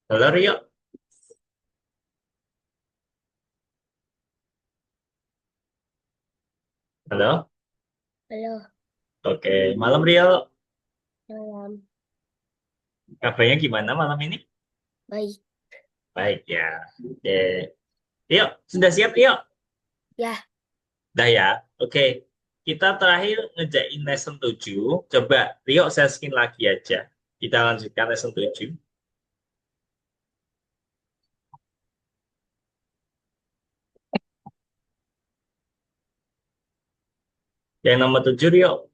Halo Rio, halo. Halo, Oke, malam Rio. malam. Kabarnya gimana malam ini? Baik. Baik ya. Oke. Rio, sudah siap Rio? Ya, Dah ya. Oke. Kita terakhir ngejain lesson 7. Coba Rio saya skin lagi aja. Kita lanjutkan lesson 7. Yang nomor 7 Rio.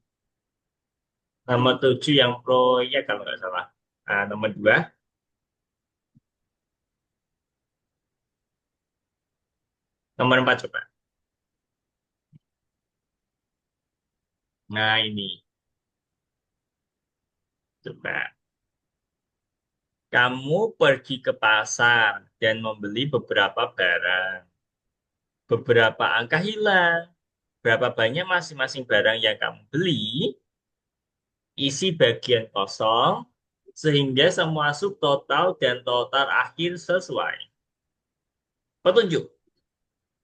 Nomor 7 yang proyek kalau nggak salah. Nah, nomor 2. Nomor 4 coba. Nah ini. Coba. Kamu pergi ke pasar dan membeli beberapa barang. Beberapa angka hilang. Berapa banyak masing-masing barang yang kamu beli, isi bagian kosong, sehingga semua subtotal dan total akhir sesuai. Petunjuk,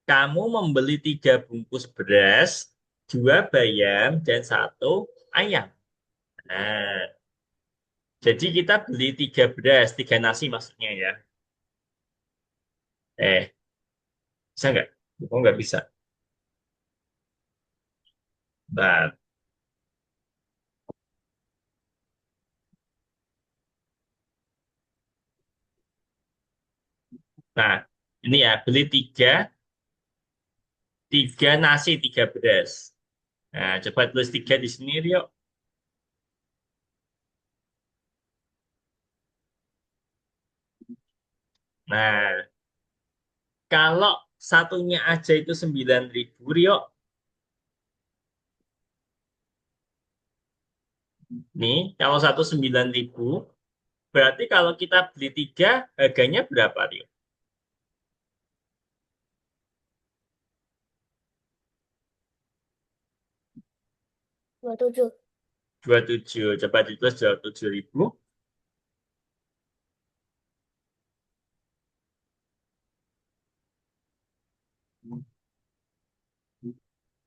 kamu membeli 3 bungkus beras, 2 bayam, dan 1 ayam. Nah, jadi kita beli 3 beras, 3 nasi maksudnya ya. Bisa nggak? Oh, nggak bisa. Nah, nah, ini ya, beli tiga nasi, 3 beras. Nah, coba tulis 3 di sini, Rio. Nah, kalau satunya aja itu 9.000 Rio, nih kalau satu 9.000, berarti kalau kita beli 3, harganya berapa Rio? 27. 27, coba ditulis 27.000.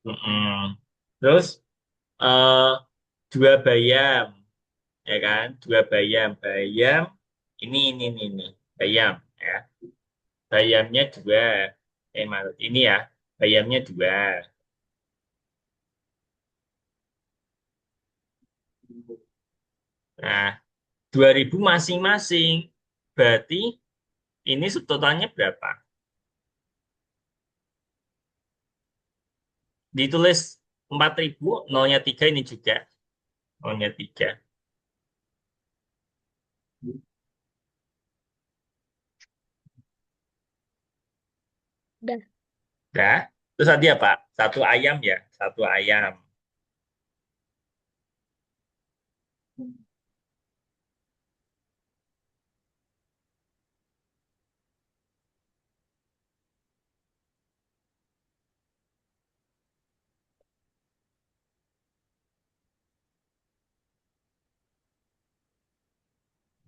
Mm-mm. Terus eh 2 bayam, ya kan? 2 bayam, bayam ini, bayam, ya. Bayamnya 2, maksud ini ya, bayamnya 2. Nah, 2.000 masing-masing, berarti ini subtotalnya berapa? Ditulis 4.000, nolnya 3 ini juga. Nolnya 3. Udah. Nah, terus tadi apa? 1 ayam ya, 1 ayam.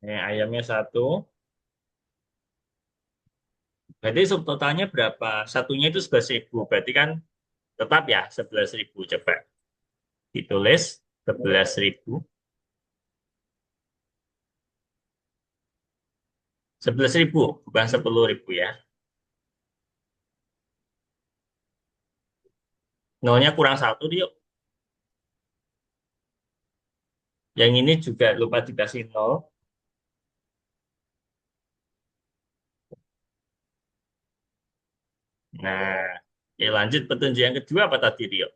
Ayamnya 1. Berarti subtotalnya berapa? Satunya itu 11.000. Berarti kan tetap ya 11.000. Coba ditulis 11.000. 11.000, bukan 10.000 ya. Nolnya kurang 1, yuk. Yang ini juga lupa dikasih nol. Nah, ya lanjut petunjuk yang kedua apa tadi, Rio?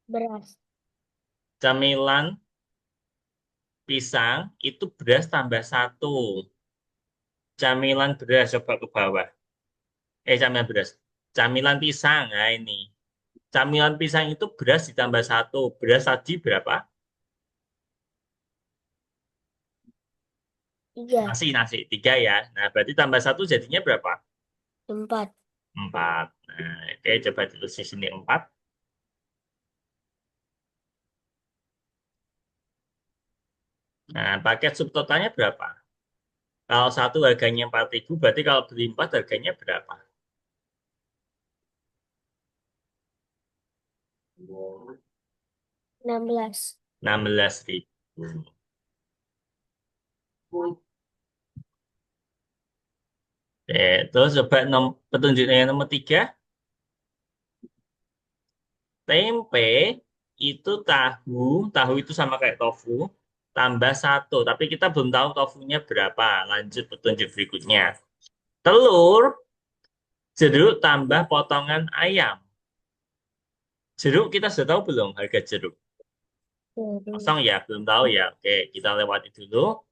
Beras. Camilan pisang itu beras tambah 1. Camilan beras coba ke bawah. Camilan beras. Camilan pisang. Nah ini. Camilan pisang itu beras ditambah 1. Beras tadi berapa? 3. Nasi. 3 ya. Nah berarti tambah 1 jadinya berapa? 4. 4. Nah, oke coba tulis di sini 4. Nah, paket subtotalnya berapa? Kalau satu harganya 4.000, berarti kalau beli 4 harganya berapa? 16. 16.000. Terus coba petunjuknya yang nomor 3. Tempe itu tahu itu sama kayak tofu, tambah satu. Tapi kita belum tahu tofunya berapa. Lanjut petunjuk berikutnya. Telur, jeruk tambah potongan ayam. Jeruk kita sudah tahu belum harga jeruk? Terus Kosong ya, belum tahu ya. Oke, kita lewati dulu.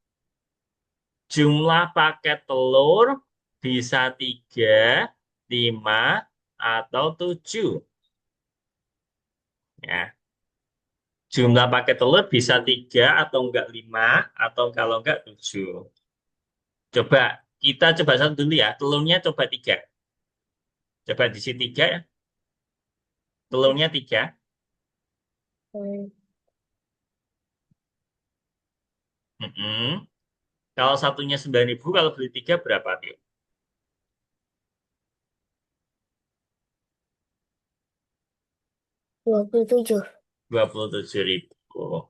Jumlah paket telur bisa 3, 5, atau 7. Ya. Jumlah paket telur bisa 3 atau enggak 5 atau kalau enggak 7. Coba kita coba satu dulu ya. Telurnya coba 3. Coba di sini 3 ya. Telurnya 3. Mm-mm. Kalau satunya 9.000, kalau beli 3 berapa, Tio? 27. 27.000.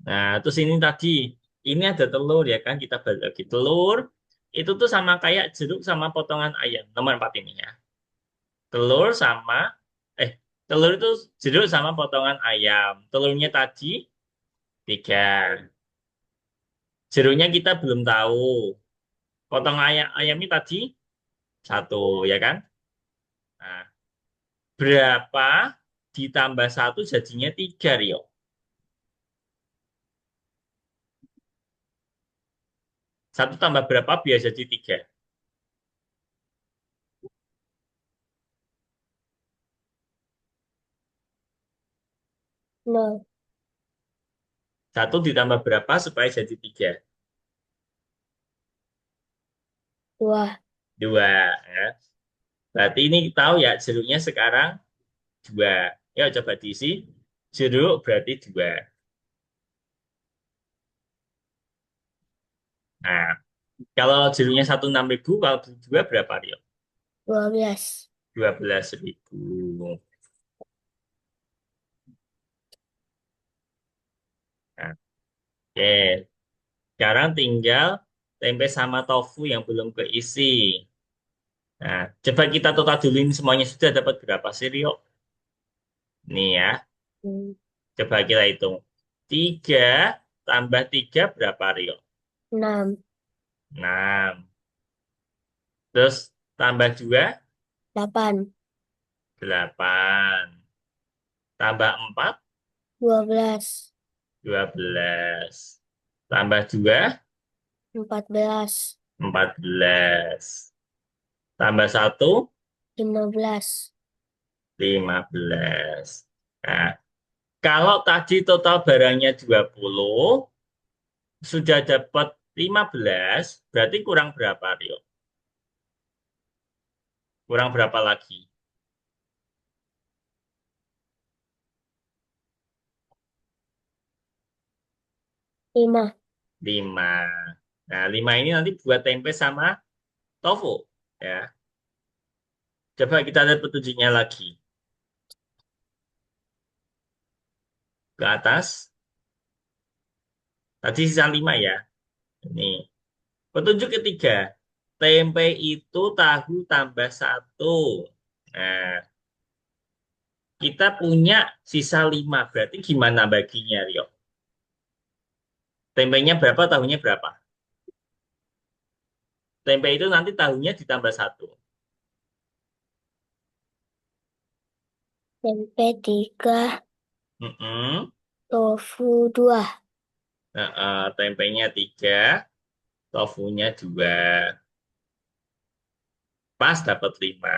Nah, terus ini tadi, ini ada telur ya kan, kita balik lagi. Telur, itu tuh sama kayak jeruk sama potongan ayam. Nomor 4 ini ya. Telur sama, eh, telur itu jeruk sama potongan ayam. Telurnya tadi 3. Jeruknya kita belum tahu. Potong ayamnya tadi 1, ya kan? Nah, berapa ditambah 1 jadinya 3, Rio? 1 tambah berapa biar jadi 3? 0. 1 ditambah berapa supaya jadi 3? 2. 2. Ya. Berarti ini tahu ya, jeruknya sekarang 2. Ya, coba diisi. Jeruk berarti 2. Nah, kalau jeruknya 16.000, kalau beli 2 berapa, Rio? 12. 12.000. Nah, oke. Sekarang tinggal tempe sama tofu yang belum keisi. Nah, coba kita total dulu ini semuanya sudah dapat berapa sih, Rio? Nih ya, coba kita hitung. 3 tambah 3 berapa, Rio? 6. 6. Terus tambah 2, 8. 8. Tambah 4, 12. 12. Tambah 2, 14. 14. Tambah 1, 15. 15. Nah, kalau tadi total barangnya 20, sudah dapat 15, berarti kurang berapa, Rio? Kurang berapa lagi? 5. 5. Nah, 5 ini nanti buat tempe sama tofu. Ya. Coba kita lihat petunjuknya lagi. Ke atas. Tadi sisa 5 ya. Ini. Petunjuk ketiga. Tempe itu tahu tambah 1. Nah, kita punya sisa 5. Berarti gimana baginya, Rio? Tempenya berapa, tahunya berapa? Tempe itu nanti tahunya ditambah 1. Tempe 3. Mm-mm. Tofu 2. Nah, tempenya 3, tofunya 2. Pas dapat 5.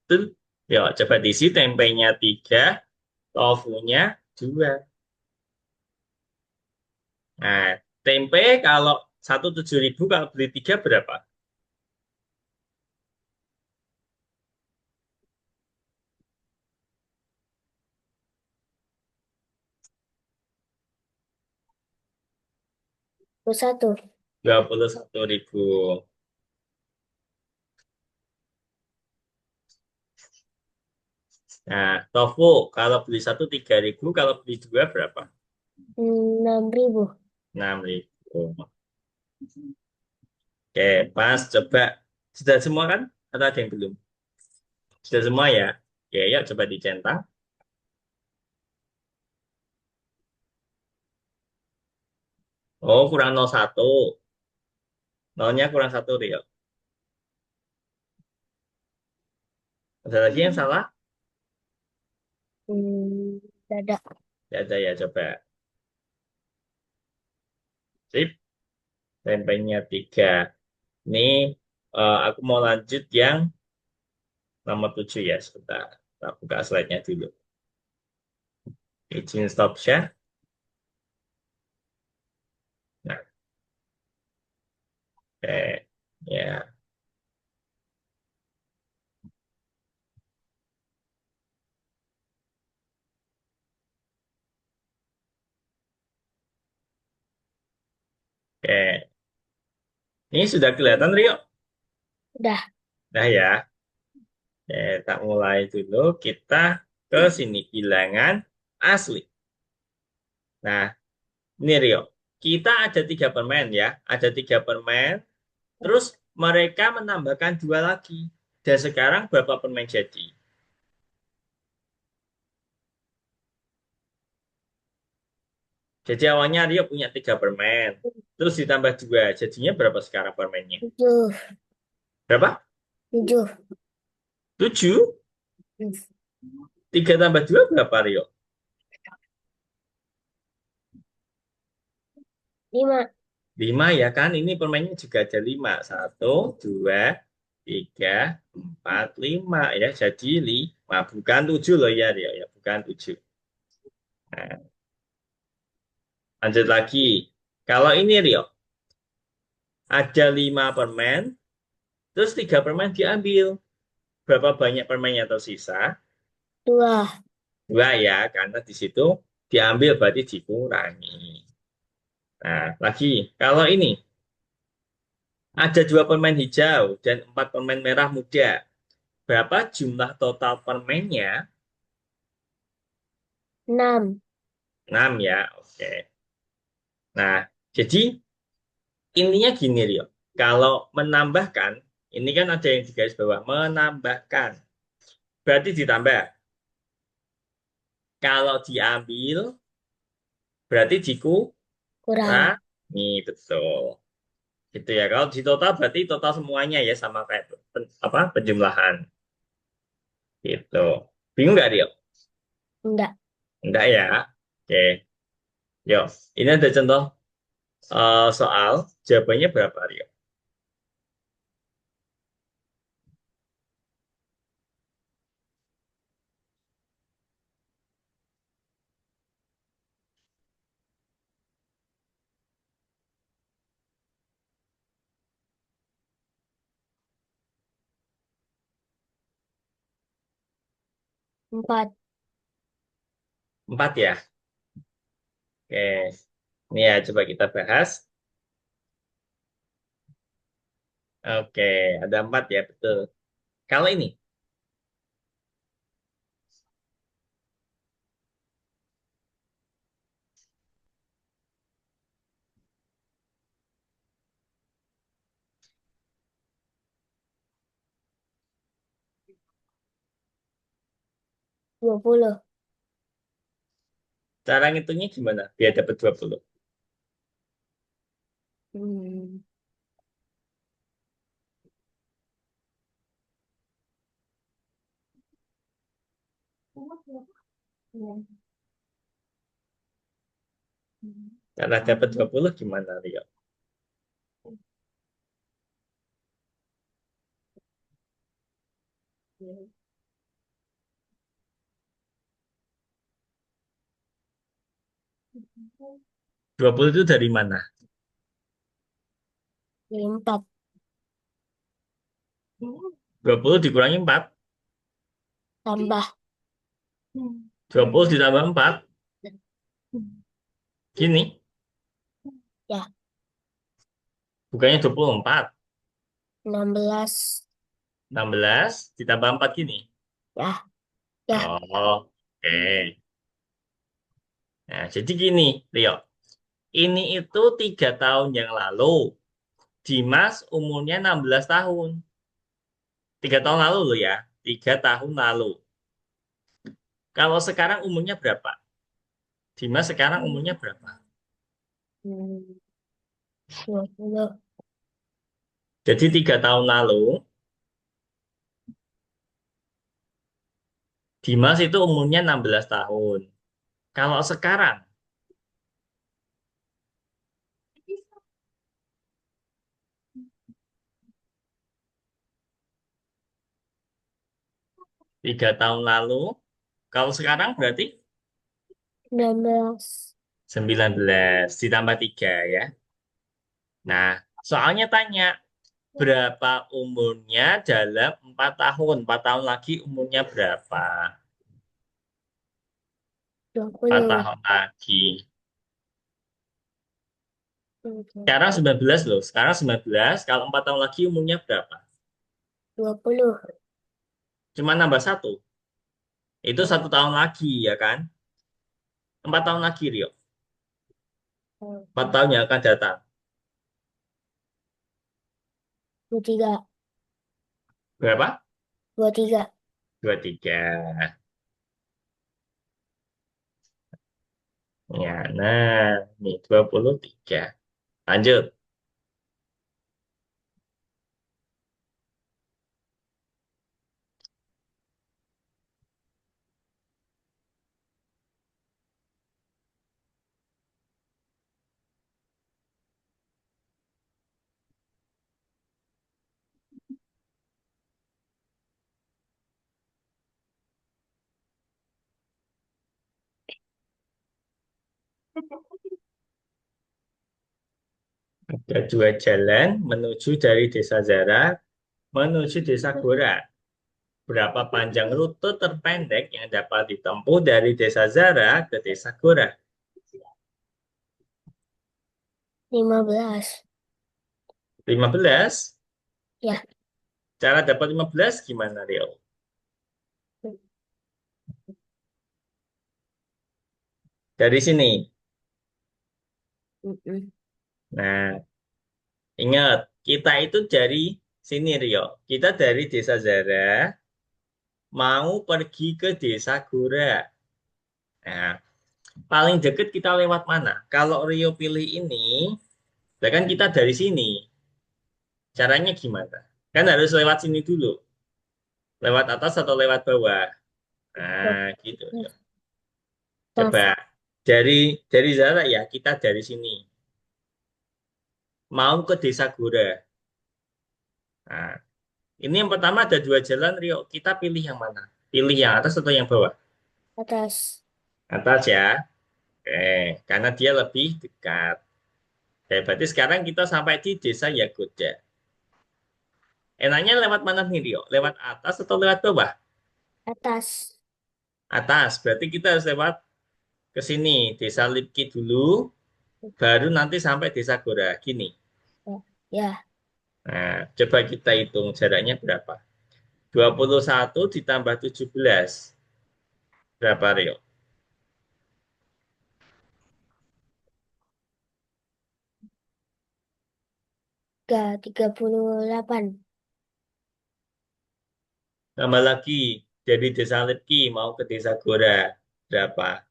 Itu, yuk coba diisi tempenya 3, tofunya 2. Nah, tempe kalau 1 7.000, kalau beli 3 berapa? 21. 21.000. Nah, tofu kalau beli satu 3.000, kalau beli dua berapa? 6.000. 6.000. Oke, pas coba. Sudah semua kan? Atau ada yang belum? Sudah semua ya? Oke, yuk coba dicentang. Oh, kurang 01. Nolnya kurang 1, Rio. Ada lagi yang salah? Dada. Ya ada ya, coba. Sip, tempenya 3. Ini aku mau lanjut yang nomor 7 ya, sebentar. Kita buka slide-nya dulu. Izin stop share. Nah, oke. Ya, oke. Ini sudah kelihatan, Rio? Udah. Nah ya, tak mulai dulu. Kita ke sini, bilangan asli. Nah, ini Rio. Kita ada 3 permen ya. Ada 3 permen. Terus mereka menambahkan 2 lagi. Dan sekarang berapa permen jadi? Jadi awalnya Rio punya 3 permen. Terus ditambah 2. Jadinya berapa sekarang permennya? 7. Berapa? 7. 7. 3 tambah 2 berapa Rio? 5. 5 ya kan? Ini permennya juga ada 5. 1, 2, 3, 4, 5 ya. Jadi 5. Bukan 7 loh ya Rio. Ya, bukan 7. Nah, lanjut lagi. Kalau ini Rio, ada 5 permen, terus 3 permen diambil. Berapa banyak permen yang tersisa? 2. 2 ya, karena di situ diambil berarti dikurangi. Nah, lagi. Kalau ini, ada 2 permen hijau dan 4 permen merah muda. Berapa jumlah total permennya? 6. 6 ya, oke. Nah, jadi intinya gini, Rio. Kalau menambahkan, ini kan ada yang di garis bawah, menambahkan. Berarti ditambah. Kalau diambil, berarti Kurang. dikurangi, betul. Gitu ya. Kalau di total berarti total semuanya ya sama kayak apa penjumlahan. Gitu. Bingung nggak, Rio? Enggak. Enggak ya. Oke. Yuk, ini ada contoh soal. Jawabannya berapa, Rio? 4. 4 ya. Oke. Ini ya, coba kita bahas. Oke, ada 4 ya, betul. Kalau ini, 20. cara ngitungnya gimana? Biar dapat 20. Hmm. Cara dapat 20 gimana, Rio? 20 itu dari mana? 4. 20 dikurangi 4. Tambah. 20 ditambah 4. Gini. Ya. Bukannya 24. 16. 16 ditambah 4 gini. Ya, ya. Oh, oke. Nah, jadi gini, Rio. Ini itu 3 tahun yang lalu. Dimas umurnya 16 tahun. 3 tahun lalu loh ya. 3 tahun lalu. Kalau sekarang umurnya berapa? Dimas sekarang umurnya berapa? Hmm, 20. Jadi 3 tahun lalu, Dimas itu umurnya 16 tahun. Kalau sekarang, 3 tahun lalu, kalau sekarang berarti 19. 19 ditambah 3 ya. Nah, soalnya tanya, berapa umurnya dalam 4 tahun? 4 tahun lagi umurnya berapa? 4 20. tahun lagi. Oke. Sekarang 19 loh. Sekarang 19, kalau 4 tahun lagi umurnya berapa? 20. Cuma nambah satu. Itu Ya. 1 tahun lagi, ya kan? 4 tahun lagi, Rio. 4 tahun yang akan datang. 23. Berapa? 23. 23. Ya, nah, ini 23. Lanjut. Ada 2 jalan menuju dari Desa Zara menuju Desa Gora. Berapa panjang rute terpendek yang dapat ditempuh dari Desa Zara ke Desa Gora? 15. 15. Ya. Cara dapat 15 gimana, Rio? Dari sini. Mm-mm. Nah, ingat, kita itu dari sini, Rio. Kita dari Desa Zara mau pergi ke Desa Gora. Nah, paling deket kita lewat mana? Kalau Rio pilih ini, ya kan kita dari sini. Caranya gimana? Kan harus lewat sini dulu. Lewat atas atau lewat bawah? Pas. Nah, gitu. Coba Pas. dari Zara ya, kita dari sini. Mau ke Desa Gora. Nah, ini yang pertama ada 2 jalan, Rio. Kita pilih yang mana? Pilih yang atas atau yang bawah? Atas. Atas ya. Oke, karena dia lebih dekat. Oke, berarti sekarang kita sampai di Desa Yagoda. Enaknya lewat mana nih, Rio? Lewat atas atau lewat bawah? Atas. Atas. Berarti kita harus lewat ke sini. Desa Lipki dulu, baru nanti sampai Desa Gora. Gini. Ya. Ya. Nah, coba kita hitung jaraknya berapa. 21 ditambah 17. Berapa, Rio? Tiga. 38. Tambah lagi. Dari Desa Lipki mau ke Desa Gora. Berapa?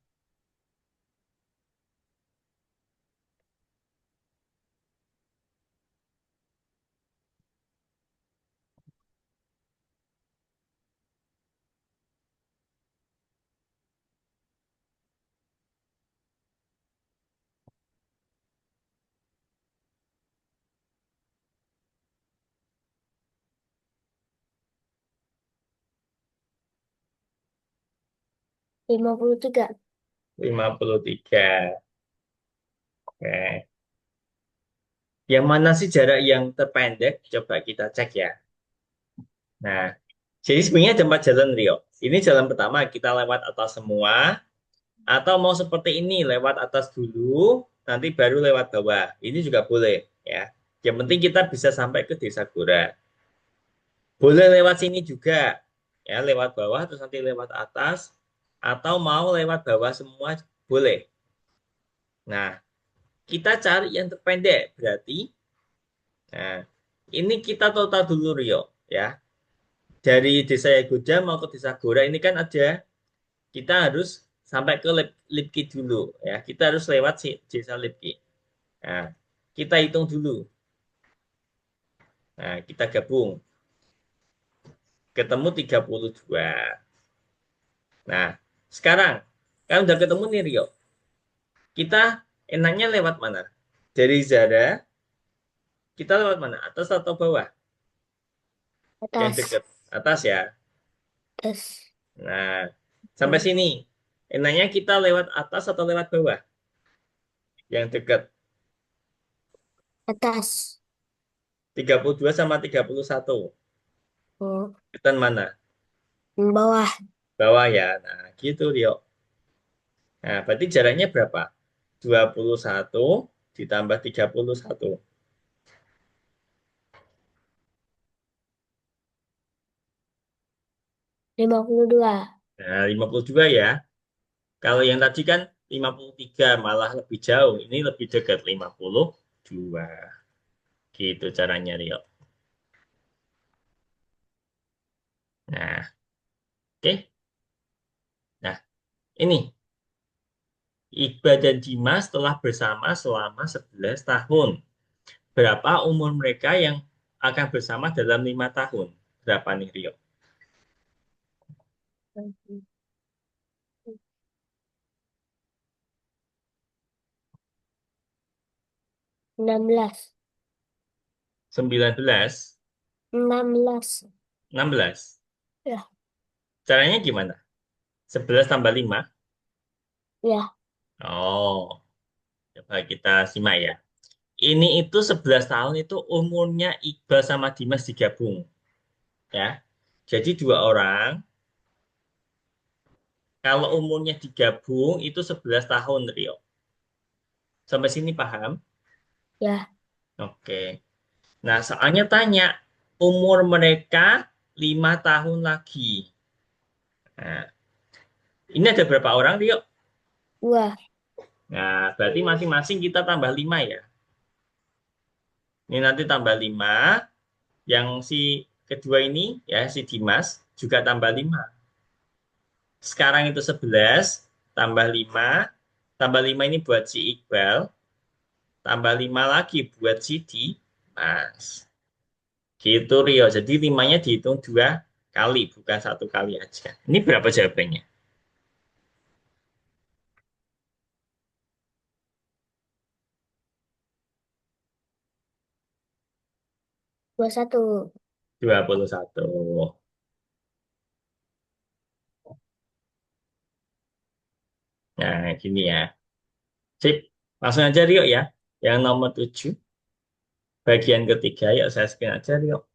53. 53. Oke. Yang mana sih jarak yang terpendek? Coba kita cek ya. Nah, jadi sebenarnya ada 4 jalan, Rio. Ini jalan pertama, kita lewat atas semua. Atau mau seperti ini, lewat atas dulu, nanti baru lewat bawah. Ini juga boleh, ya. Yang penting kita bisa sampai ke Desa Gora. Boleh lewat sini juga, ya lewat bawah terus nanti lewat atas, atau mau lewat bawah semua boleh. Nah, kita cari yang terpendek, berarti, nah, ini kita total dulu Rio, ya. Dari Desa Yagoda mau ke Desa Gora ini kan ada, kita harus sampai ke Lipki dulu, ya. Kita harus lewat si Desa Lipki. Nah, kita hitung dulu. Nah, kita gabung. Ketemu 32. Nah, sekarang, kan udah ketemu nih Rio. Kita enaknya lewat mana? Dari Zara, kita lewat mana? Atas atau bawah? Yang Atas. dekat. Atas ya. Atas. Nah, sampai Hmm. sini. Enaknya kita lewat atas atau lewat bawah? Yang dekat. Atas. 32 sama 31. Hmm. Deketan mana? Bawah. Bawah ya. Nah, gitu Rio. Nah, berarti jaraknya berapa? 21 ditambah 31. 52. Nah, 52 ya. Kalau yang tadi kan 53 malah lebih jauh. Ini lebih dekat 52. Gitu caranya Rio. Nah, oke. Nah, ini Iqbal dan Dimas telah bersama selama 11 tahun. Berapa umur mereka yang akan bersama dalam 5 tahun? Berapa nih Rio? 16. 19, 16. 16. Ya. Caranya gimana? 11 tambah 5. Ya. Oh, coba kita simak ya. Ini itu 11 tahun itu umurnya Iqbal sama Dimas digabung. Ya. Jadi dua orang, kalau umurnya digabung itu 11 tahun, Rio. Sampai sini paham? Ya. Oke. Nah, soalnya tanya, umur mereka 5 tahun lagi. Nah, ini ada berapa orang, Rio? 2. Nah, berarti masing-masing kita tambah 5 ya. Ini nanti tambah 5. Yang si kedua ini, ya si Dimas, juga tambah 5. Sekarang itu 11 tambah 5, tambah 5 ini buat si Iqbal, tambah 5 lagi buat si Dimas. Gitu Rio. Jadi 5-nya dihitung 2 kali, bukan 1 kali aja. Ini berapa jawabannya? 21. 21. Nah, gini ya. Sip. Langsung aja Rio ya. Yang nomor 7, bagian ketiga. Yuk saya scan aja Rio.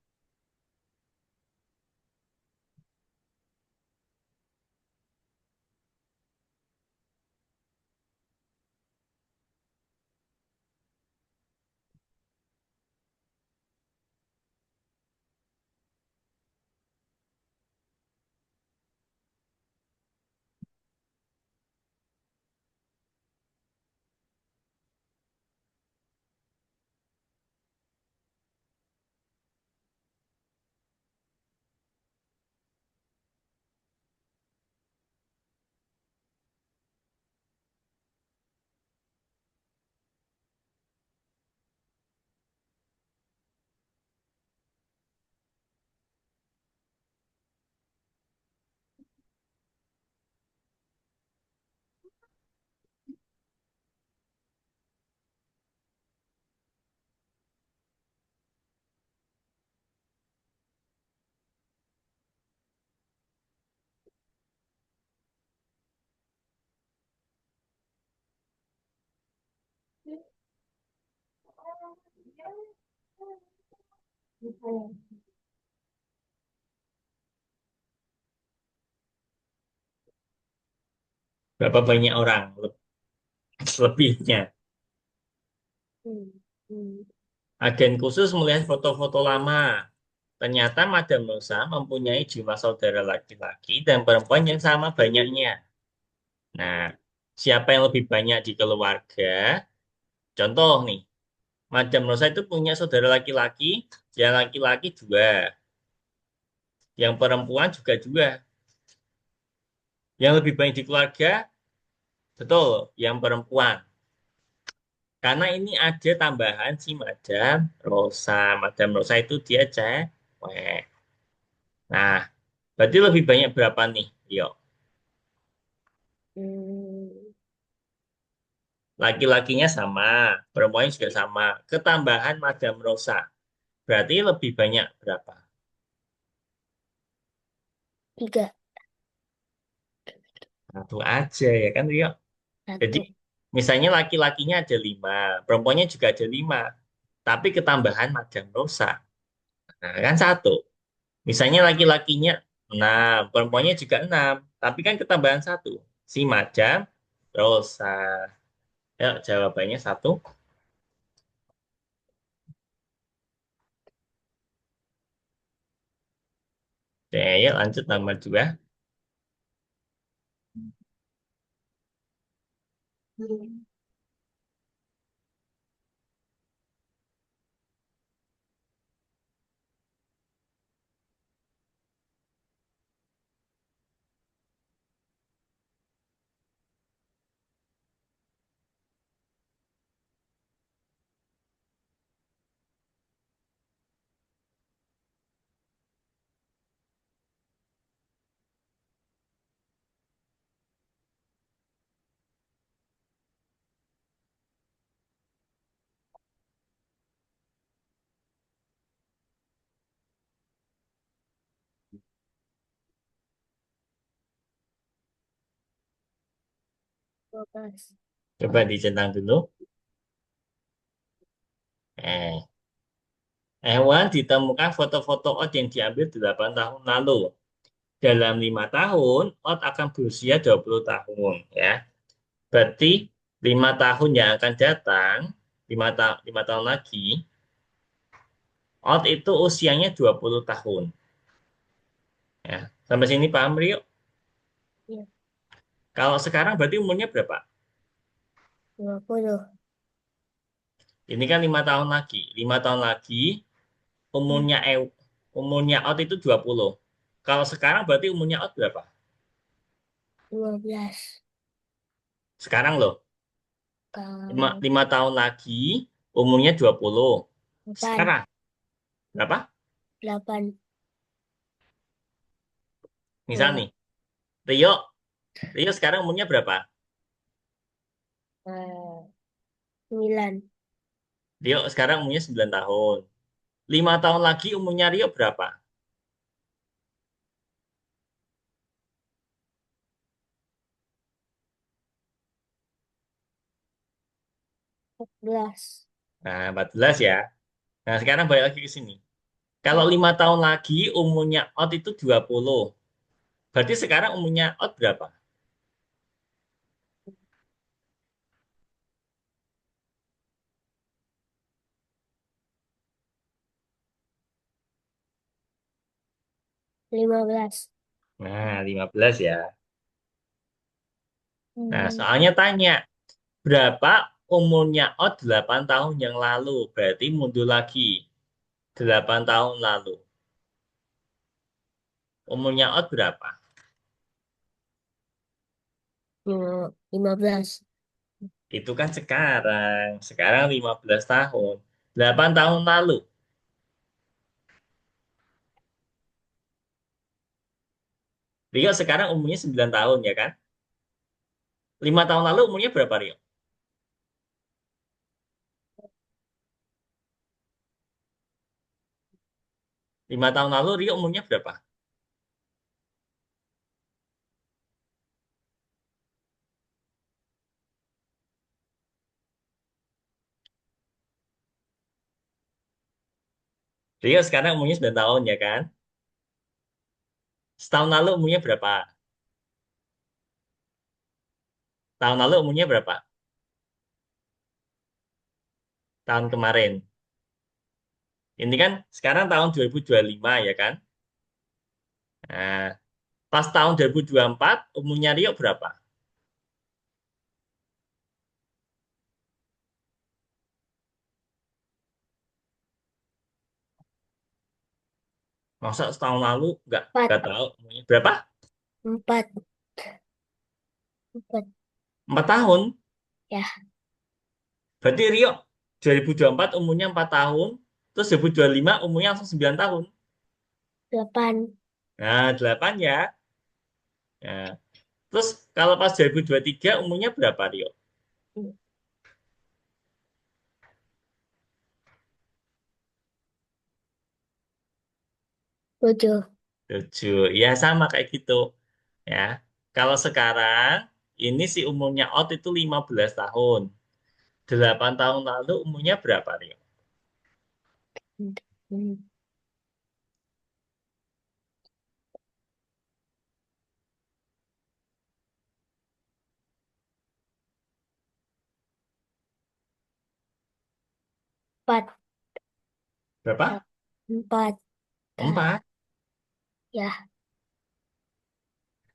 Berapa banyak orang? Lebihnya. Hmm. Hmm. Agen khusus melihat foto-foto lama. Ternyata Madam Rosa mempunyai jumlah saudara laki-laki dan perempuan yang sama banyaknya. Nah, siapa yang lebih banyak di keluarga? Contoh nih, Madam Rosa itu punya saudara laki-laki, yang laki-laki dua, yang perempuan juga dua. Yang lebih banyak di keluarga, betul, yang perempuan. Karena ini ada tambahan si Madam Rosa. Madam Rosa itu dia cewek. Nah, berarti lebih banyak berapa nih? Yuk, Hmm, laki-lakinya sama, perempuannya juga sama. Ketambahan Madam Rosa. Berarti lebih banyak berapa? tiga. Satu aja ya kan, Rio? Jadi, Satu. misalnya laki-lakinya ada lima, perempuannya juga ada lima. Tapi ketambahan Madam Rosa. Nah, kan satu. Misalnya laki-lakinya enam, perempuannya juga enam. Tapi kan ketambahan satu. Si Madam Rosa. Ya, jawabannya satu. Oke, ya lanjut nomor dua. Dua belas. Coba dicentang dulu. Eh, Hewan ditemukan foto-foto Ot yang diambil 8 tahun lalu. Dalam 5 tahun, Ot akan berusia 20 tahun. Ya. Berarti 5 tahun yang akan datang, 5 tahun lagi, Ot itu usianya 20 tahun. Ya. Sampai sini paham, Rio? Ya, Kalau sekarang berarti umurnya berapa? 20. Ini kan 5 tahun lagi. 5 tahun lagi, Hmm, umurnya umurnya Ot itu 20. Kalau sekarang berarti umurnya Ot berapa? 12. Sekarang loh. lima, Kalau 5 tahun lagi umurnya 20. 8. Sekarang berapa? 8. Misal nih, Rio, Rio sekarang umurnya berapa? 9. Rio sekarang umurnya 9 tahun. 5 tahun lagi umurnya Rio berapa? 14. Nah, 14 ya. Nah, sekarang balik lagi ke sini. Kalau 5 tahun lagi umurnya Ot itu 20. Berarti sekarang umurnya Ot berapa? 15. Nah, 15 ya. Nah, Hmm, soalnya tanya, berapa umurnya Ot 8 tahun yang lalu? Berarti mundur lagi. 8 tahun lalu. Umurnya Ot berapa? 15. Itu kan sekarang. Sekarang 15 tahun. 8 tahun lalu. Rio sekarang umurnya 9 tahun ya kan? 5 tahun lalu umurnya berapa Rio? 5 tahun lalu Rio umurnya berapa? Rio sekarang umurnya 9 tahun ya kan? Setahun lalu umurnya berapa? Tahun lalu umurnya berapa? Tahun kemarin. Ini kan sekarang tahun 2025 ya kan? Nah, pas tahun 2024 umurnya Rio berapa? Masa setahun lalu Empat. nggak tahu umurnya berapa? Empat. Empat. 4 tahun. Ya. Berarti Rio 2024 umurnya 4 tahun, terus 2025 umurnya langsung 9 tahun. Delapan. Nah, 8 ya. Nah, terus kalau pas 2023 umurnya berapa Rio? Tujuh. 7. Ya sama kayak gitu. Ya. Kalau sekarang ini si umurnya Ot itu 15 tahun. 8 tahun lalu umurnya berapa Rio? Empat. Berapa? Empat. 4. Ya.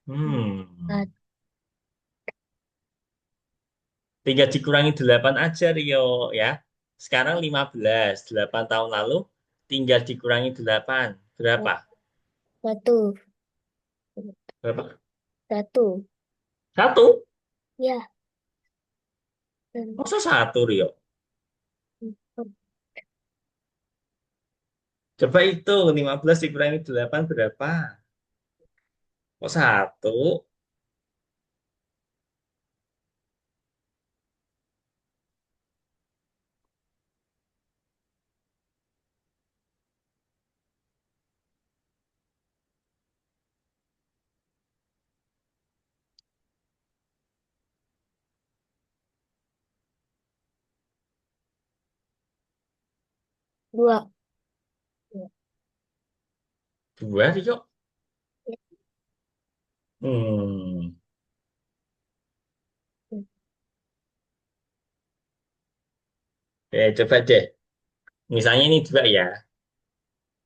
Hmm. Empat. Tinggal dikurangi 8 aja Rio ya. Sekarang 15. 8 tahun lalu tinggal dikurangi 8. Berapa? Satu. Berapa? Satu. 1? Ya. Dan Masa 1 Rio? empat. Coba itu 15 dikurangi 8 berapa? Kok 1? Dua. 2 Rio? Hmm. Coba deh. Misalnya ini 2 ya.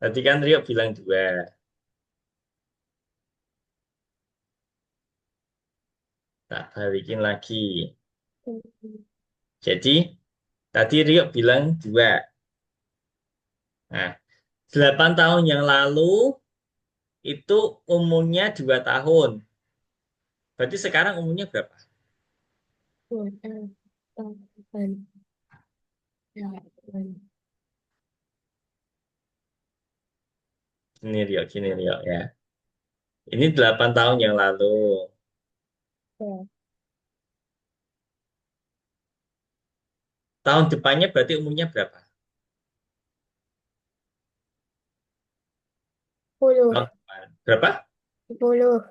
Tadi kan Rio bilang 2. Tak balikin lagi. Jadi tadi Rio bilang 2. Nah, 8 tahun yang lalu itu umurnya 2 tahun. Berarti sekarang umurnya berapa? Delapan. Delapan. Gini Rio ya. Ini 8 tahun yang lalu. Ya. Tahun depannya berarti umurnya berapa? Sepuluh. Tahun depan. Berapa? 10.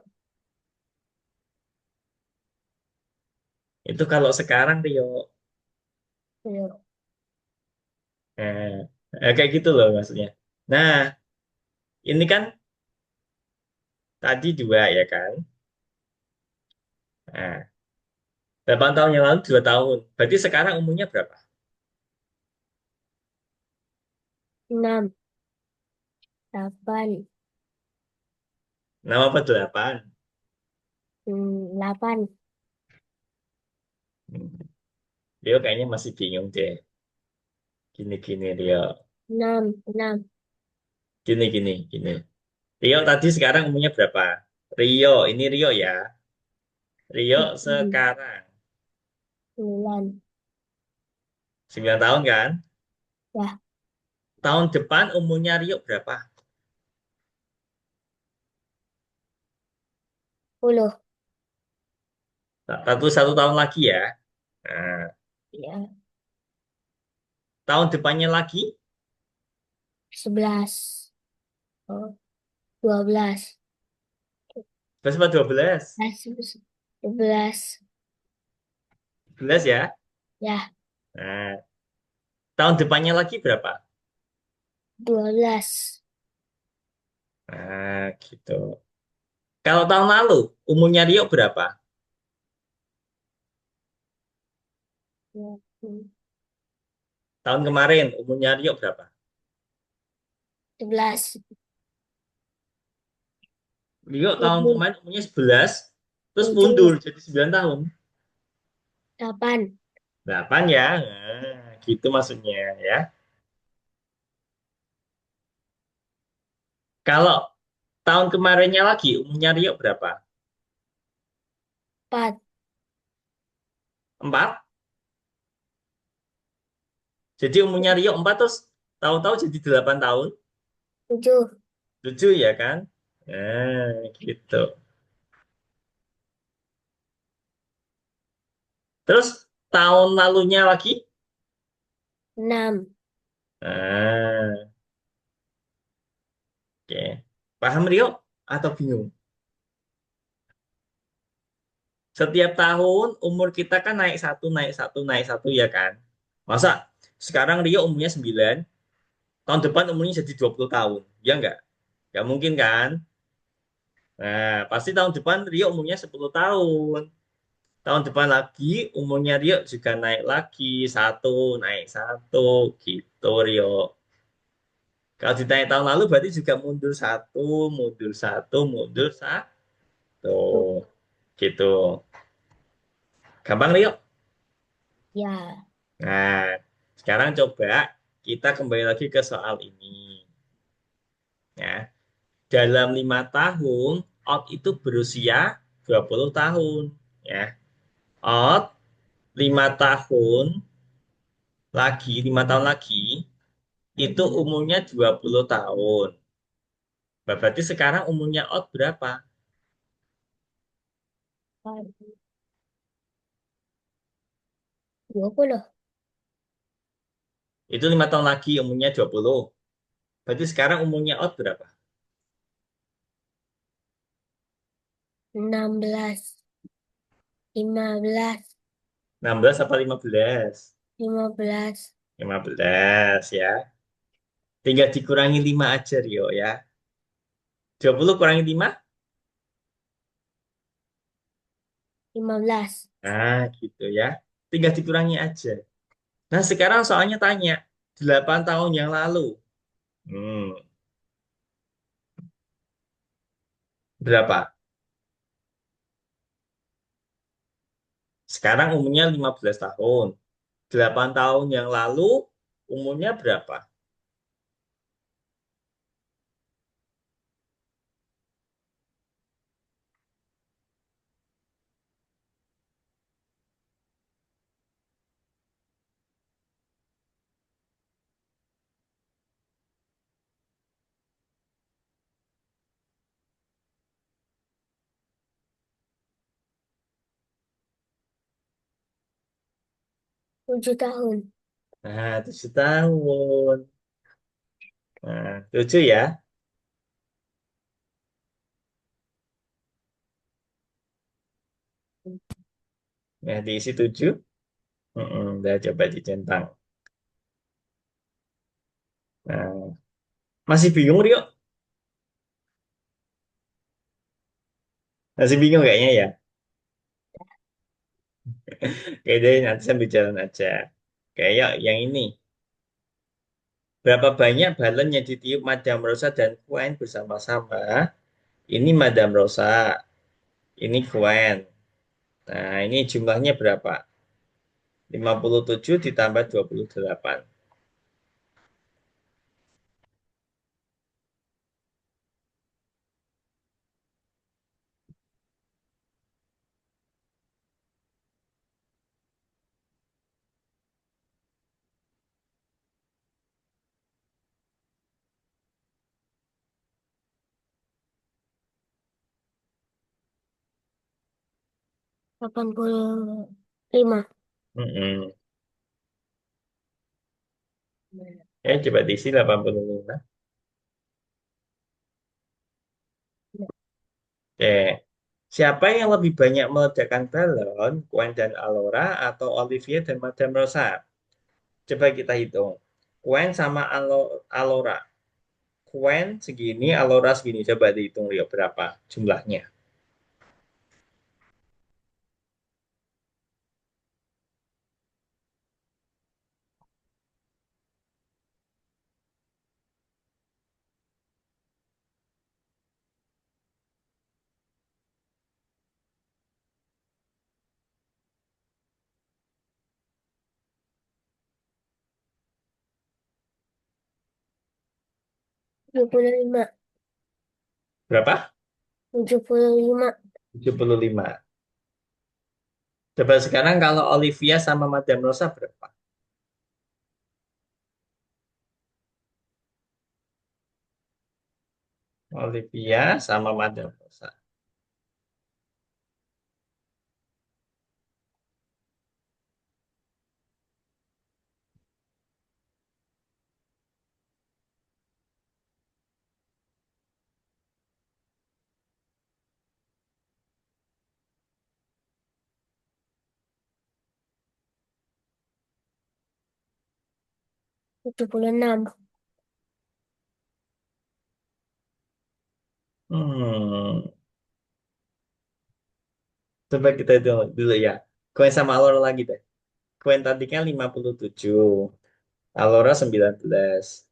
Itu kalau sekarang Rio. 10. Nah, kayak gitu loh maksudnya. Nah, ini kan tadi 2 ya kan? Nah, 8 tahun yang lalu 2 tahun. Berarti sekarang umurnya berapa? 6. 8. 6 apa 8? 8. Rio kayaknya masih bingung deh. Gini Rio. 6. 6. Gini. Rio tadi sekarang umurnya berapa? Rio, ini Rio ya. Rio 9. sekarang 9. 9 tahun kan? Ya. Tahun depan umurnya Rio berapa? 10. Satu tahun lagi ya. Nah, Ya. tahun depannya lagi 11. Oh, 12. 11 apa 12? 11. 11 ya. Ya. Nah, tahun depannya lagi berapa? 12. Nah, gitu. Kalau tahun lalu umurnya Rio berapa? Ya. Tahun kemarin umurnya Rio berapa? 11. Rio tahun 7. kemarin umurnya 11, terus mundur 7. jadi 9 tahun. 8. 8 ya. Nah, gitu maksudnya ya. Kalau tahun kemarinnya lagi umurnya Rio berapa? 4. 4. Jadi umurnya Rio 4 terus tahu-tahu jadi 8 tahun. 7. 7 ya kan? Nah, gitu. Terus tahun lalunya lagi? 6. Nah, oke. Paham Rio atau bingung? Setiap tahun umur kita kan naik satu, naik satu, naik satu ya kan? Masa sekarang Rio umurnya 9, tahun depan umurnya jadi 20 tahun. Ya enggak? Enggak mungkin kan? Nah, pasti tahun depan Rio umurnya 10 tahun. Tahun depan lagi umurnya Rio juga naik lagi satu, naik satu, gitu Rio. Kalau ditanya tahun lalu berarti juga mundur satu, mundur satu, mundur satu, gitu. Gampang Rio? Ya. Nah, sekarang coba kita kembali lagi ke soal ini. Ya, dalam 5 tahun, Ot itu berusia 20 tahun. Ya, Ot 5 tahun lagi, 5 tahun lagi, itu umurnya 20 tahun. Berarti sekarang umurnya Ot berapa? 20. Itu 5 tahun lagi umurnya 20. Berarti sekarang umurnya Ot berapa? 16. 15. 16 apa 15? 15. 15 ya. Tinggal dikurangi 5 aja Rio ya. 20 kurangi 5. 15. Nah, gitu ya. Tinggal dikurangi aja. Nah, sekarang soalnya tanya, 8 tahun yang lalu. Hmm, berapa? Sekarang umurnya 15 tahun. 8 tahun yang lalu umurnya berapa? 7 tahun. Nah, 7 tahun. Nah, 7 ya. Nah, diisi 7. Udah coba dicentang. Nah, masih bingung, Rio? Masih bingung kayaknya ya. Kayaknya nanti sambil jalan aja. Kayak yang ini. Berapa banyak balon yang ditiup Madam Rosa dan Gwen bersama-sama? Ini Madam Rosa, ini Gwen. Nah, ini jumlahnya berapa? 57 ditambah 28. 85. Mm-mm. Ya, coba diisi 85. Oke. Siapa yang lebih banyak meledakkan balon, Gwen dan Alora atau Olivia dan Madame Rosa? Coba kita hitung. Gwen sama Alora. Gwen segini, Alora segini. Coba dihitung Rio berapa jumlahnya. 75. Berapa? 75. 75. Coba sekarang kalau Olivia sama Madame Rosa berapa? Olivia sama Madame Rosa. 76. Hmm, coba kita hitung dulu ya. Koin sama Alora lagi deh. Koin tadi kan 57. Alora 19.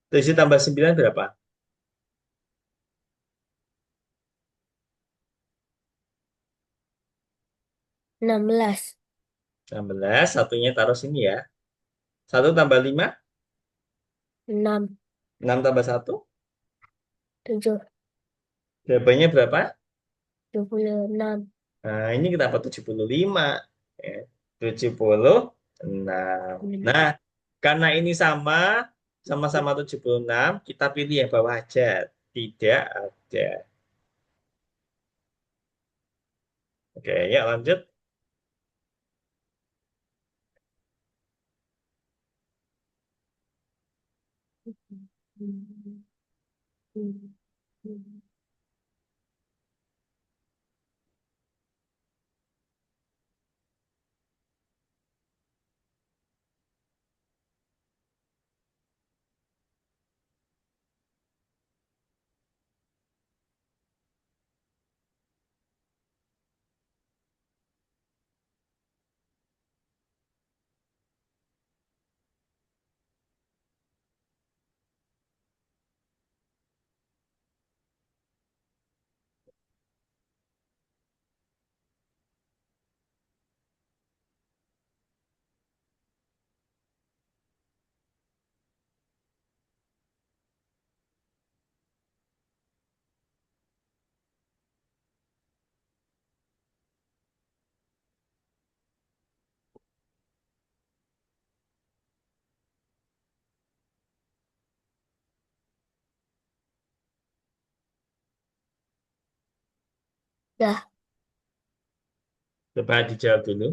Terus tambah 9 berapa? 16. 16. Satunya taruh sini ya. Satu tambah 5. 6. 6 tambah satu. 7. Jawabannya berapa? 76. Nah, ini kenapa 75? Ya, 76. Nah, karena ini sama, sama-sama 76, kita pilih yang bawah aja. Tidak ada. Oke, ya lanjut. Dah. Coba dijawab dulu.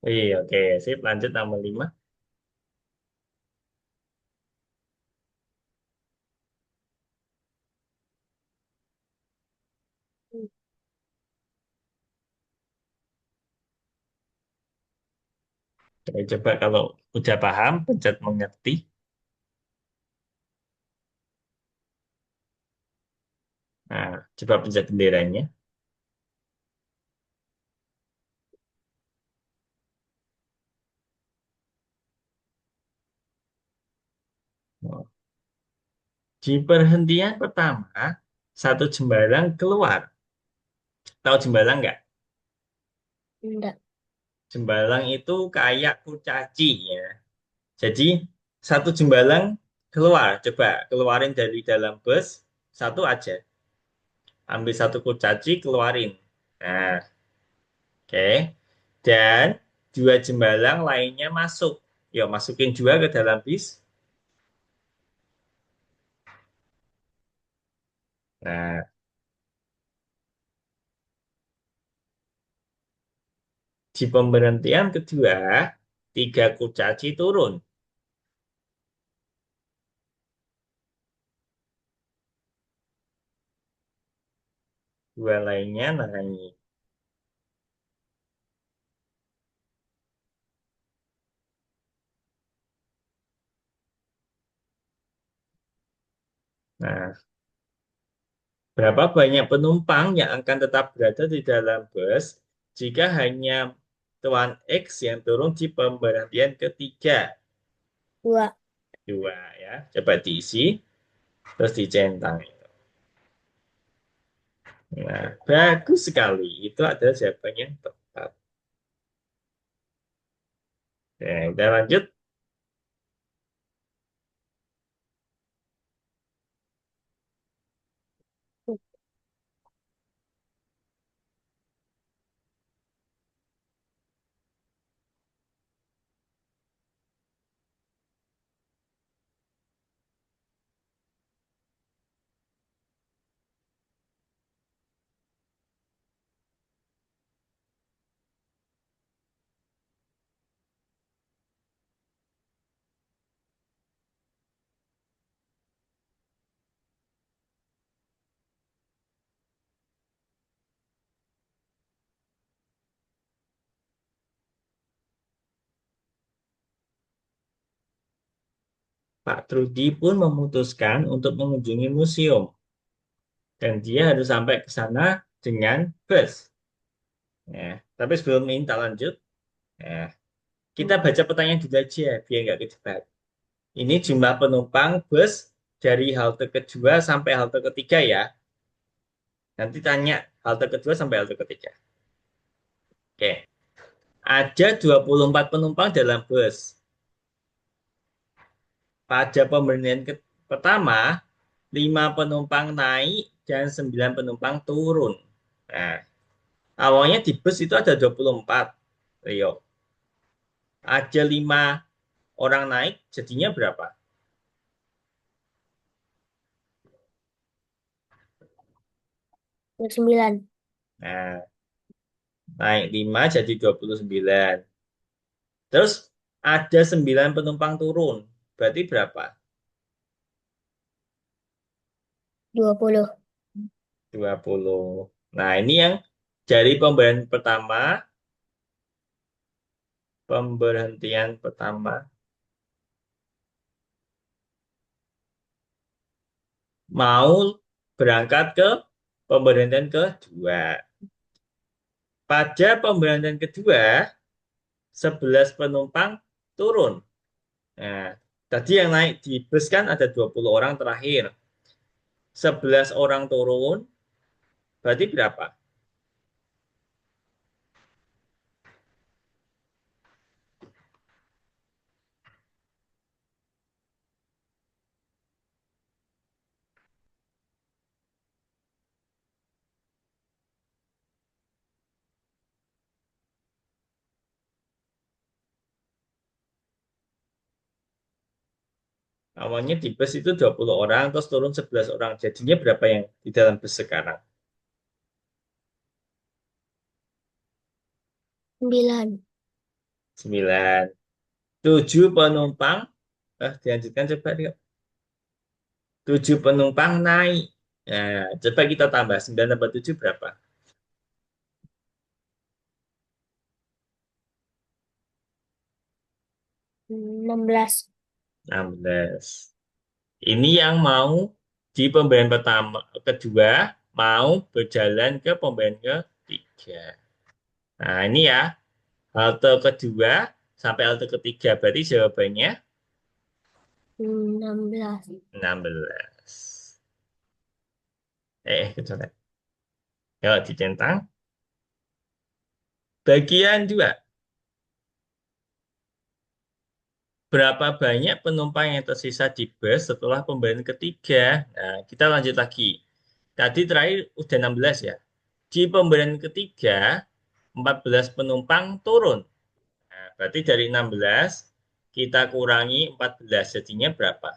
Iya, oke. Sip, lanjut nomor 5. Oke, coba kalau udah paham, pencet mengerti. Nah, coba pencet benderanya. Oh. Di perhentian pertama, satu jembalang keluar. Tahu jembalang nggak? Enggak. Jembalang itu kayak kurcaci ya. Jadi satu jembalang keluar. Coba keluarin dari dalam bus satu aja. Ambil satu kurcaci, keluarin. Nah, oke. Dan dua jembalang lainnya masuk. Yuk, masukin juga ke dalam bis. Nah, di pemberhentian kedua, tiga kurcaci turun. Dua lainnya naik. Nah, berapa banyak penumpang yang akan tetap berada di dalam bus jika hanya Tuan X yang turun di pemberhentian ketiga? 2. Dua ya. Coba diisi, terus dicentang. Nah, bagus sekali. Itu adalah jawaban yang tepat. Oke, kita lanjut. Pak Trudi pun memutuskan untuk mengunjungi museum. Dan dia harus sampai ke sana dengan bus. Ya, tapi sebelum ini tak lanjut, ya, kita baca pertanyaan dulu aja biar nggak kejebak. Ini jumlah penumpang bus dari halte kedua sampai halte ketiga ya. Nanti tanya halte kedua sampai halte ketiga. Oke. Ada 24 penumpang dalam bus. Pada pemberhentian pertama, 5 penumpang naik dan 9 penumpang turun. Nah, awalnya di bus itu ada 24. Rio. Ada 5 orang naik, jadinya berapa? 9. Nah, naik 5 jadi 29. Terus ada 9 penumpang turun. Berarti berapa? 20. 20. Nah, ini yang dari pemberhentian pertama, pemberhentian pertama mau berangkat ke pemberhentian kedua. Pada pemberhentian kedua, 11 penumpang turun. Nah, tadi yang naik di bus kan ada 20 orang terakhir. 11 orang turun, berarti berapa? Awalnya di bus itu 20 orang, terus turun 11 orang. Jadinya berapa yang di dalam bus sekarang? 9. 9. 7 penumpang, dilanjutkan coba. 7 penumpang naik. Nah, coba kita tambah. 9 tambah 7 berapa? 16. 16. Ini yang mau di pemberian pertama, kedua, mau berjalan ke pemberian ketiga. Nah, ini ya, halte kedua sampai halte ketiga. Berarti jawabannya 16. 16. Kecuali. Yuk, dicentang. Bagian 2. Berapa banyak penumpang yang tersisa di bus setelah pembelian ketiga? Nah, kita lanjut lagi. Tadi terakhir udah 16 ya. Di pembelian ketiga, 14 penumpang turun. Nah, berarti dari 16, kita kurangi 14. Jadinya berapa?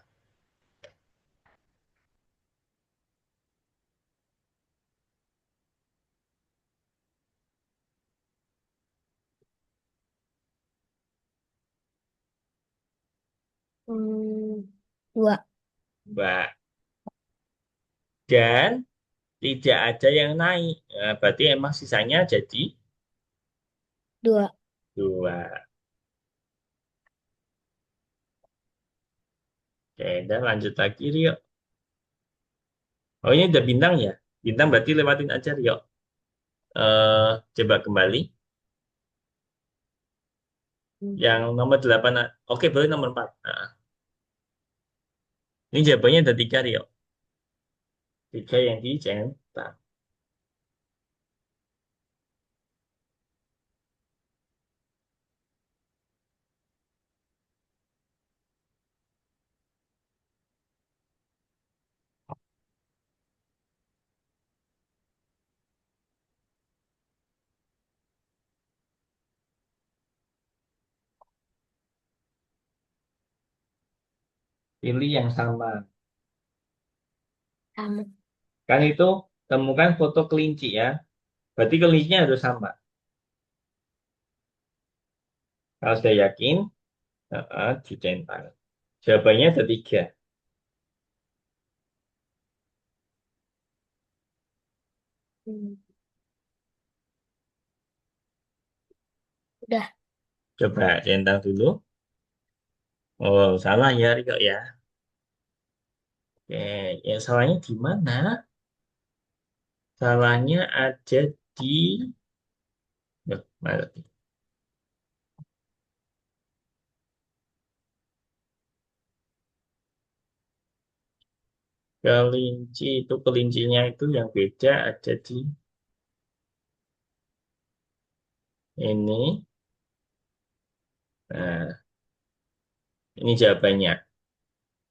Hmm, 2. Mbak. Dan tidak ada yang naik. Nah, berarti emang sisanya jadi 2. 2. Oke, dan lanjut lagi, Rio. Oh, ini udah bintang ya? Bintang berarti lewatin aja, Rio. Coba kembali. Yang nomor 8. Oke, boleh nomor 4. Nah, ini jawabannya ada 3, Rio. 3 yang dicentak. Pilih yang sama. Sama. Kan itu temukan foto kelinci ya. Berarti kelincinya harus sama. Kalau sudah yakin, dicentang. Jawabannya ada 3. Hmm, Udah. Coba centang dulu. Oh, salah ya, Rio ya. Oke, ya salahnya di mana? Salahnya ada di... Loh, mana? Kelinci itu kelincinya itu yang beda ada di ini. Nah, ini jawabannya.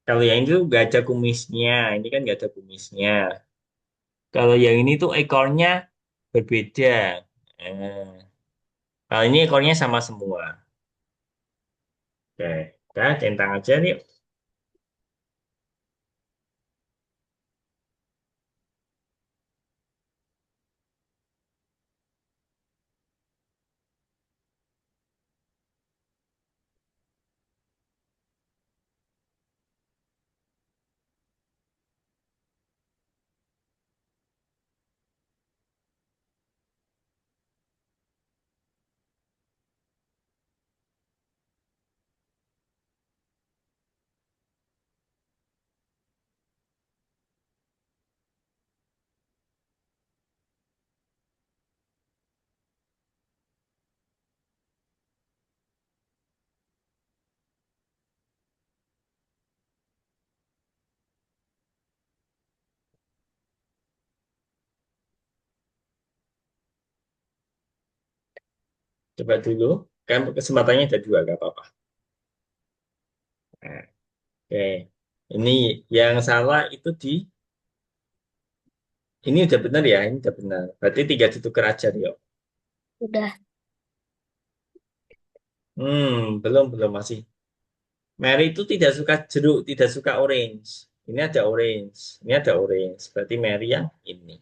Kalau yang itu nggak ada kumisnya, ini kan nggak ada kumisnya. Kalau yang ini tuh ekornya berbeda. Eh, kalau ini ekornya sama semua. Oke, kita centang aja nih. Coba dulu. Kan kesempatannya ada dua, nggak apa-apa. Nah, oke. Ini yang salah itu di... Ini udah benar ya, ini udah benar. Berarti tiga ditukar aja, yuk. Udah. Belum masih. Mary itu tidak suka jeruk, tidak suka orange. Ini ada orange, ini ada orange. Berarti Mary yang ini.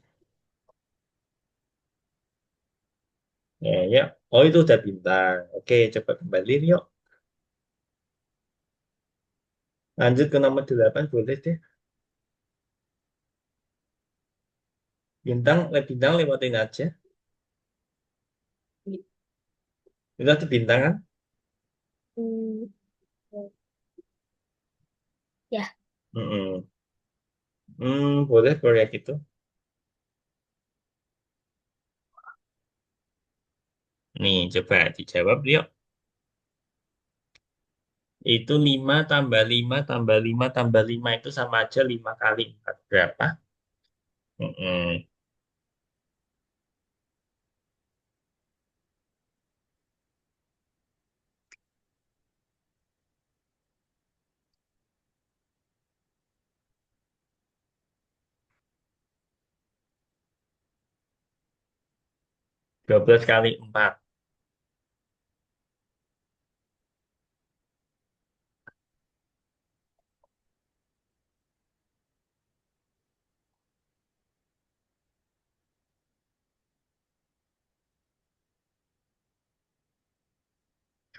Ya, ya. Oh, itu udah bintang. Oke, coba kembali yuk. Lanjut ke nomor 8 boleh deh. Bintang lewatin aja. Itu ada bintang kan? Hmm, ya, Mm-mm. Boleh proyek itu. Nih, coba dijawab yuk. Itu 5 tambah 5 tambah 5 tambah 5 itu sama aja 5 kali 4. Berapa? Mm-mm. 12 kali 4.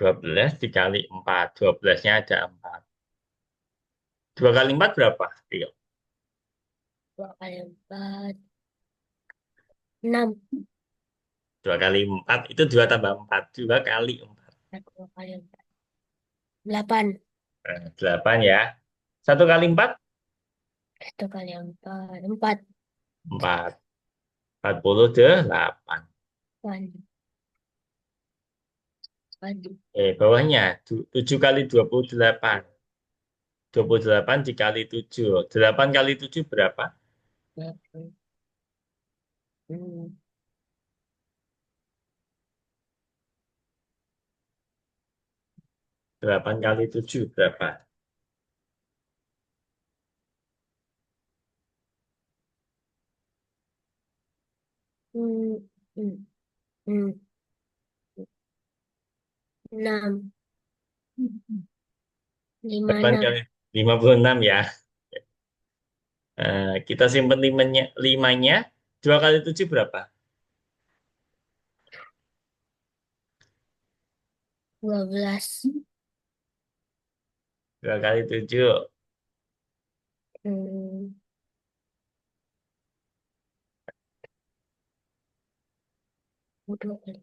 12 dikali 4. 12-nya ada 4. 2 kali 4 berapa? Rio? 2 kali 4, 6. 2 kali 4 itu 2 tambah 4. 2 kali 4. 2 kali 4, 8. 8 ya. 1 kali 4? 1 kali 4, 4. 4. 48. 8. Bawahnya 7 kali 28. 28 dikali 7. 8 kali 7 berapa? 8 kali 7 berapa? Hmm, hmm, hmm, 6. 8 56. kali 56 ya. Kita simpen limanya. 2 kali 7 berapa? 12. 2 kali 7. Hmm, dua kali.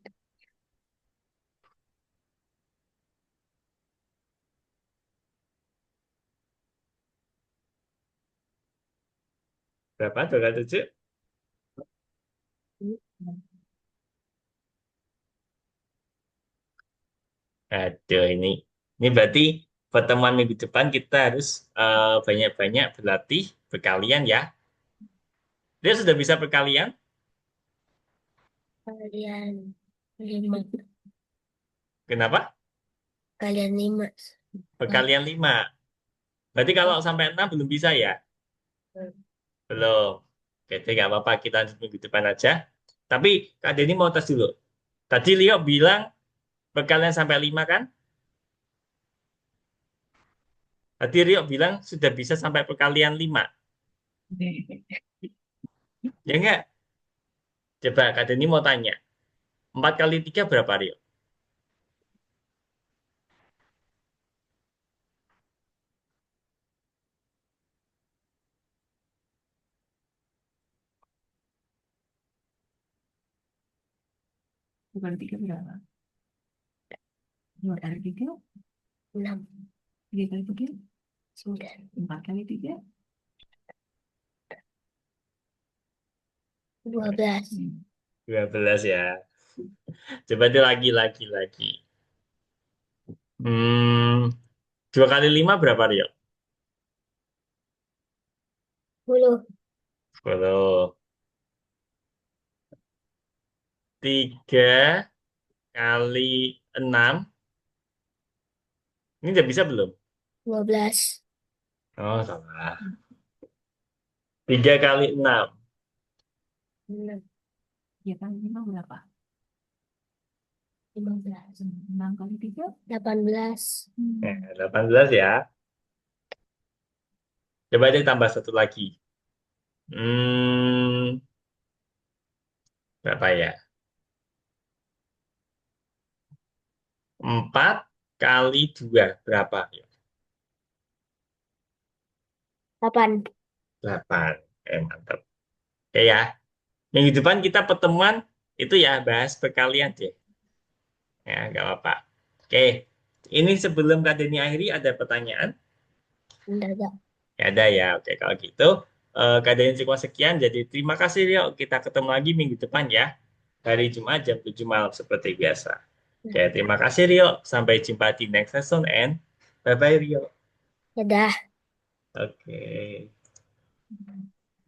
Berapa? 2 kali 7? Aduh, ini berarti pertemuan minggu depan kita harus banyak-banyak berlatih perkalian ya. Dia sudah bisa perkalian? Kalian lima. Kenapa? Kalian lima. Empat. Perkalian 5. Berarti kalau sampai 6 belum bisa ya? Belum. Oke, jadi nggak apa-apa. Kita lanjut minggu depan aja. Tapi Kak Denny mau tes dulu. Tadi Leo bilang perkalian sampai 5 kan? Tadi Rio bilang sudah bisa sampai perkalian 5. Ya enggak? Coba Kak Denny mau tanya. 4 kali 3 berapa Rio? 2 kali 3 berapa? 2 kali 3, Enam. 3 kali 3, Sembilan. 4 kali 3. 12. 12 ya. Coba itu lagi. Hmm, 2 kali 5 berapa Rio? 10. 10. 3 kali 6. Ini udah bisa belum? 12. Oh, salah. 3 kali 6. 6. 3 kali 5 berapa? 15. 6 kali 3. 18. Nah, 18 ya. Coba deh tambah satu lagi. Hmm, berapa ya? 4 kali 2 berapa? 8. 8. Mantap. Oke ya. Minggu depan kita pertemuan itu ya bahas perkalian deh. Ya, nggak apa-apa. Oke. Ini sebelum Kak Deni akhiri ada pertanyaan? Enggak, enggak. Ya ada ya. Oke, kalau gitu Kak Deni cukup sekian. Jadi terima kasih Rio. Kita ketemu lagi minggu depan ya. Hari Jumat jam 7 malam seperti biasa. Oke, terima kasih Rio. Sampai jumpa di next session and bye-bye Rio. Dadah. Oke.